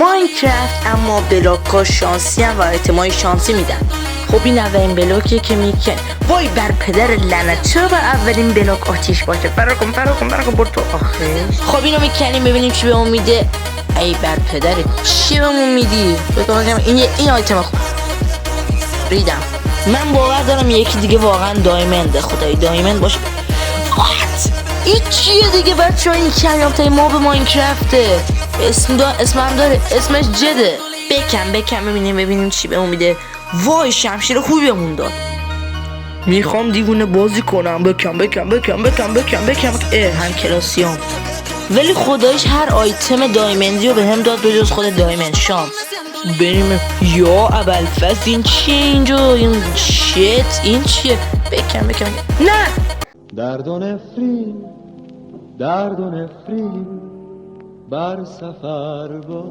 ماینکرافت اما بلاک‌ها شانسی هم و احتمال شانسی میدن. خب این اولین بلاکیه که میکن. وای بر پدر لعنت، چرا بر اولین بلاک آتیش باشه؟ فرار کن برو تو. آخه خب اینو میکنیم ببینیم چی بهمون میده. ای بر پدرت، چی بهمون میدی؟ بگم این آیتم خوب ریدم. من باور دارم یکی دیگه واقعا دایمنده. خدای دایمند باشه. این چیه دیگه بچه‌ها؟ این کمیاب‌ترین ماب ماینکرافته. اسمم داره، اسمش جده. بکن ببینیم چی بهمون میده. وای شمشیر خوبی بهمون داد. میخوام دیوونه بازی کنم. بکن. هم کلاسیام. ولی خدایش هر آیتم دایمندی رو به هم داد به جز خود دایمند شانس. بریم یا ابوالفضل. این چیه اینجا؟ این شیت این چیه؟ بکن نه. درد و نفرین بر سفر با